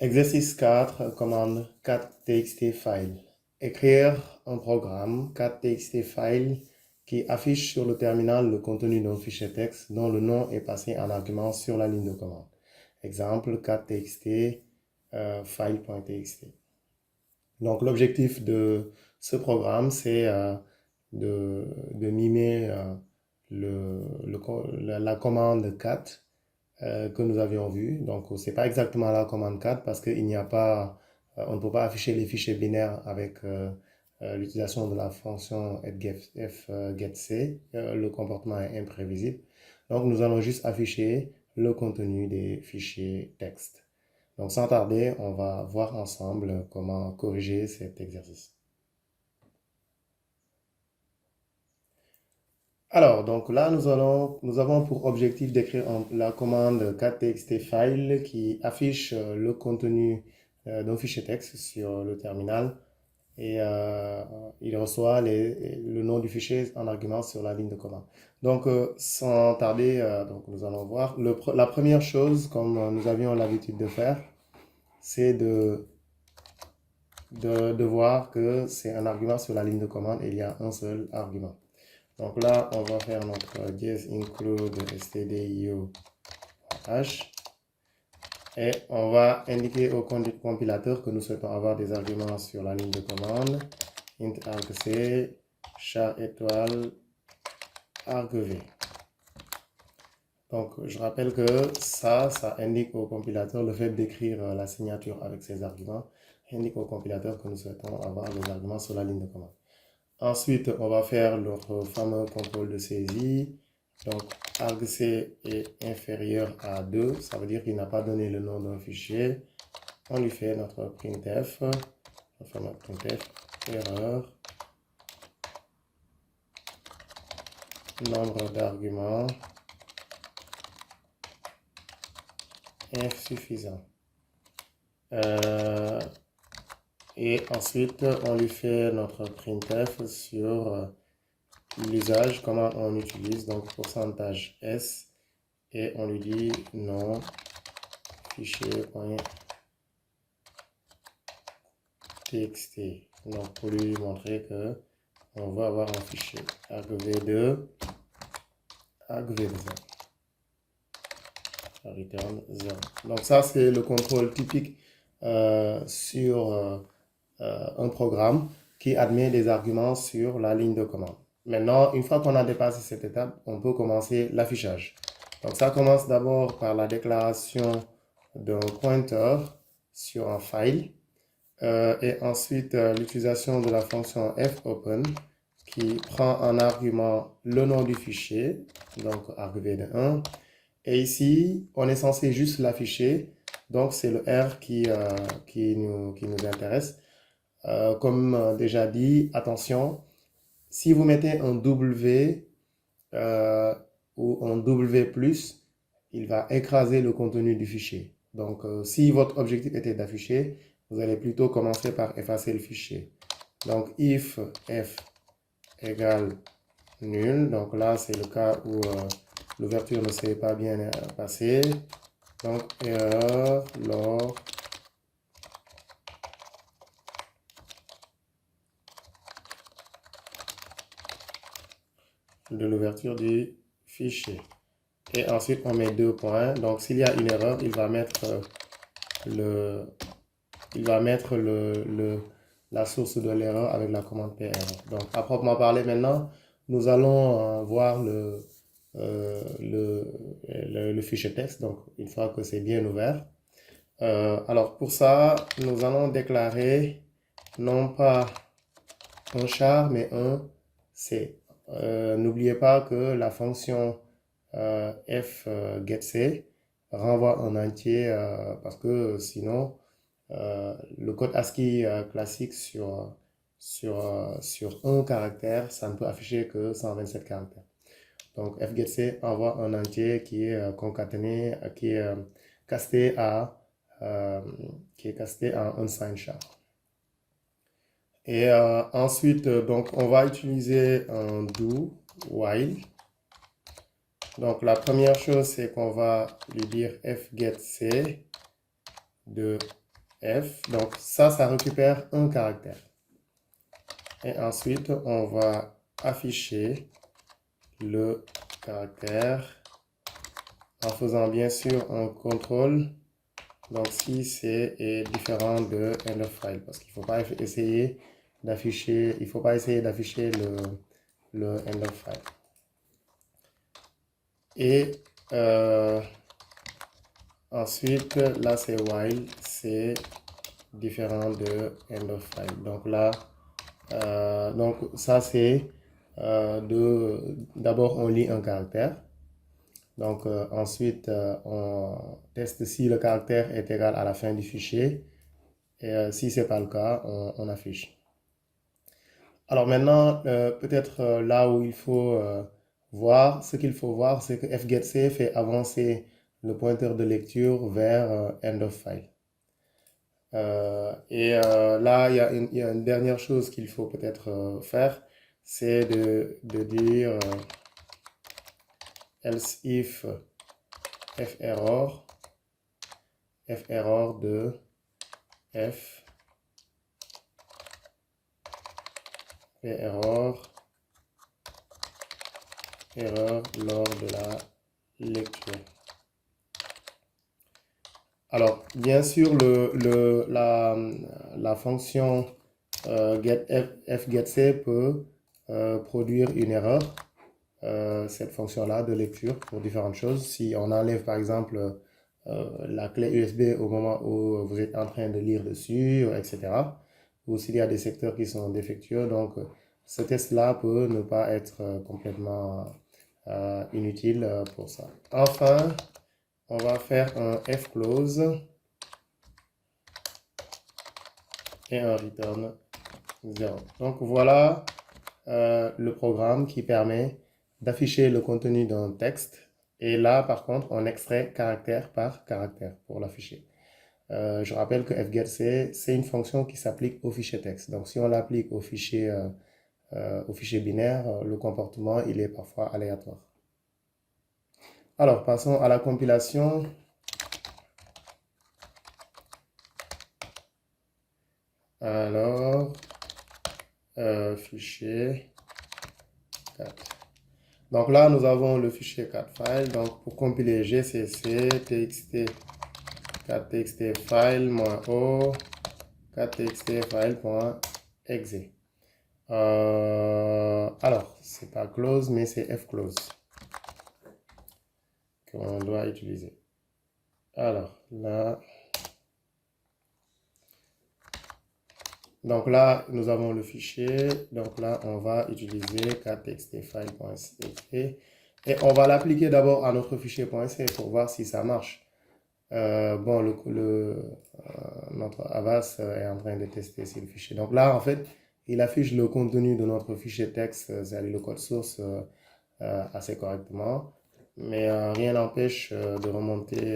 Exercice 4, commande 4txt file. Écrire un programme 4txt file qui affiche sur le terminal le contenu d'un fichier texte dont le nom est passé en argument sur la ligne de commande. Exemple 4txt file.txt. Donc l'objectif de ce programme, c'est de mimer la commande 4 que nous avions vu. Donc, ce n'est pas exactement la commande 4 parce qu'il n'y a pas, on ne peut pas afficher les fichiers binaires avec l'utilisation de la fonction fgetC. Le comportement est imprévisible. Donc, nous allons juste afficher le contenu des fichiers texte. Donc, sans tarder, on va voir ensemble comment corriger cet exercice. Alors, donc là, nous avons pour objectif d'écrire la commande 4txt file qui affiche le contenu d'un fichier texte sur le terminal et il reçoit le nom du fichier en argument sur la ligne de commande. Donc, sans tarder, donc nous allons voir. La première chose, comme nous avions l'habitude de faire, c'est de voir que c'est un argument sur la ligne de commande et il y a un seul argument. Donc là, on va faire notre dièse include stdio h et on va indiquer au compilateur que nous souhaitons avoir des arguments sur la ligne de commande int argc char étoile argv. Donc je rappelle que ça indique au compilateur le fait d'écrire la signature avec ces arguments, indique au compilateur que nous souhaitons avoir des arguments sur la ligne de commande. Ensuite, on va faire notre fameux contrôle de saisie. Donc, argc est inférieur à 2, ça veut dire qu'il n'a pas donné le nom d'un fichier. On lui fait notre printf, on fait notre printf, erreur, nombre d'arguments insuffisant. Et ensuite, on lui fait notre printf sur l'usage, comment on utilise, donc pourcentage %s, et on lui dit non fichier.txt. Donc pour lui montrer que on va avoir un fichier argv2 argv0 return 0. Donc ça c'est le contrôle typique sur un programme qui admet des arguments sur la ligne de commande. Maintenant, une fois qu'on a dépassé cette étape, on peut commencer l'affichage. Donc ça commence d'abord par la déclaration d'un pointeur sur un file et ensuite l'utilisation de la fonction fopen qui prend en argument le nom du fichier, donc argv1. Et ici, on est censé juste l'afficher, donc c'est le R qui nous intéresse. Comme déjà dit, attention, si vous mettez un W ou un W+, il va écraser le contenu du fichier. Donc, si votre objectif était d'afficher, vous allez plutôt commencer par effacer le fichier. Donc, if f égale nul, donc là, c'est le cas où l'ouverture ne s'est pas bien passée. Donc, erreur lors de l'ouverture du fichier. Et ensuite, on met 2 points. Donc, s'il y a une erreur, il va mettre la source de l'erreur avec la commande PR. Donc, à proprement parler, maintenant, nous allons voir le fichier texte. Donc, une fois que c'est bien ouvert. Alors, pour ça, nous allons déclarer non pas un char, mais un C. N'oubliez pas que la fonction fgetC renvoie un entier parce que sinon le code ASCII classique sur un caractère, ça ne peut afficher que 127 caractères. Donc fgetC envoie un entier qui est concaténé, qui est casté à unsigned char. Et ensuite, donc, on va utiliser un do while. Donc, la première chose, c'est qu'on va lui dire fgetC de F. Donc ça récupère un caractère. Et ensuite, on va afficher le caractère en faisant bien sûr un contrôle. Donc si c'est différent de end of file, parce qu'il ne faut pas essayer d'afficher, le end of file. Et ensuite, là c'est while, c'est différent de end of file. Donc là, donc ça c'est d'abord on lit un caractère. Donc ensuite on teste si le caractère est égal à la fin du fichier. Et si ce n'est pas le cas, on affiche. Alors maintenant, peut-être là où il faut voir, ce qu'il faut voir, c'est que fgetC fait avancer le pointeur de lecture vers end of file. Là, il y a une dernière chose qu'il faut peut-être faire, c'est de dire else if ferror de f erreur lors de la lecture. Alors, bien sûr, la fonction fgetC peut produire une erreur, cette fonction-là de lecture pour différentes choses. Si on enlève par exemple la clé USB au moment où vous êtes en train de lire dessus, etc. Ou s'il y a des secteurs qui sont défectueux, donc ce test-là peut ne pas être complètement inutile pour ça. Enfin, on va faire un fclose et un return 0. Donc voilà le programme qui permet d'afficher le contenu d'un texte. Et là, par contre, on extrait caractère par caractère pour l'afficher. Je rappelle que fgetC, c'est une fonction qui s'applique au fichier texte. Donc si on l'applique au fichier binaire, le comportement, il est parfois aléatoire. Alors, passons à la compilation. Alors, fichier 4. Donc là, nous avons le fichier 4 file. Donc pour compiler gcc txt 4txt file-o 4txt file.exe. Alors, c'est pas close, mais c'est fclose qu'on doit utiliser. Alors, là, donc là, nous avons le fichier. Donc là, on va utiliser 4txt file.exe et on va l'appliquer d'abord à notre fichier .c pour voir si ça marche. Bon, notre Avast est en train de tester si le fichier. Donc là, en fait, il affiche le contenu de notre fichier texte, c'est-à-dire le code source, assez correctement. Mais rien n'empêche de remonter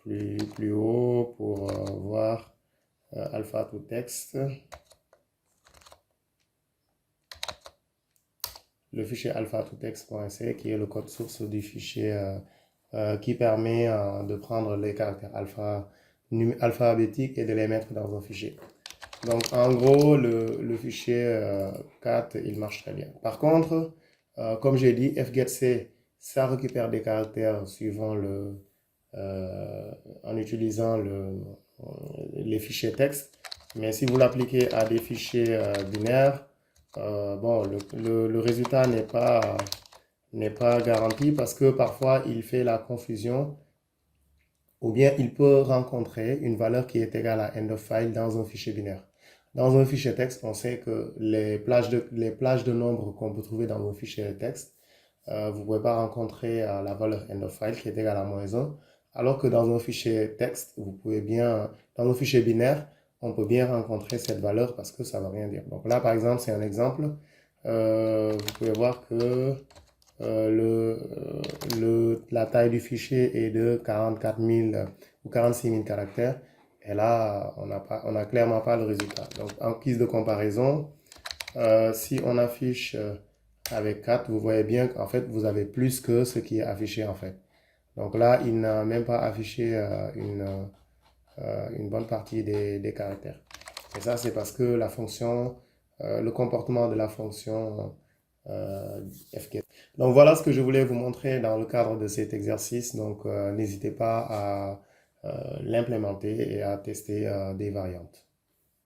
plus haut pour voir alpha to text. Le fichier alpha to text.c qui est le code source du fichier qui permet de prendre les caractères alphabétiques et de les mettre dans un fichier. Donc en gros, le fichier 4, il marche très bien. Par contre, comme j'ai dit, fgetC, ça récupère des caractères suivant en utilisant les fichiers texte. Mais si vous l'appliquez à des fichiers binaires, bon, le résultat n'est pas garanti parce que parfois il fait la confusion ou bien il peut rencontrer une valeur qui est égale à end of file dans un fichier binaire. Dans un fichier texte, on sait que les plages de nombres qu'on peut trouver dans un fichier texte, vous ne pouvez pas rencontrer la valeur end of file qui est égale à -1, alors que dans un fichier texte, vous pouvez bien, dans un fichier binaire, on peut bien rencontrer cette valeur parce que ça ne va rien dire. Donc là, par exemple, c'est un exemple. Vous pouvez voir que la taille du fichier est de 44 000 ou 46 000 caractères. Et là, on n'a clairement pas le résultat. Donc, en guise de comparaison, si on affiche avec 4, vous voyez bien qu'en fait, vous avez plus que ce qui est affiché en fait. Donc là, il n'a même pas affiché une bonne partie des caractères. Et ça, c'est parce que la fonction, le comportement de la fonction fget. Donc voilà ce que je voulais vous montrer dans le cadre de cet exercice. Donc n'hésitez pas à l'implémenter et à tester des variantes.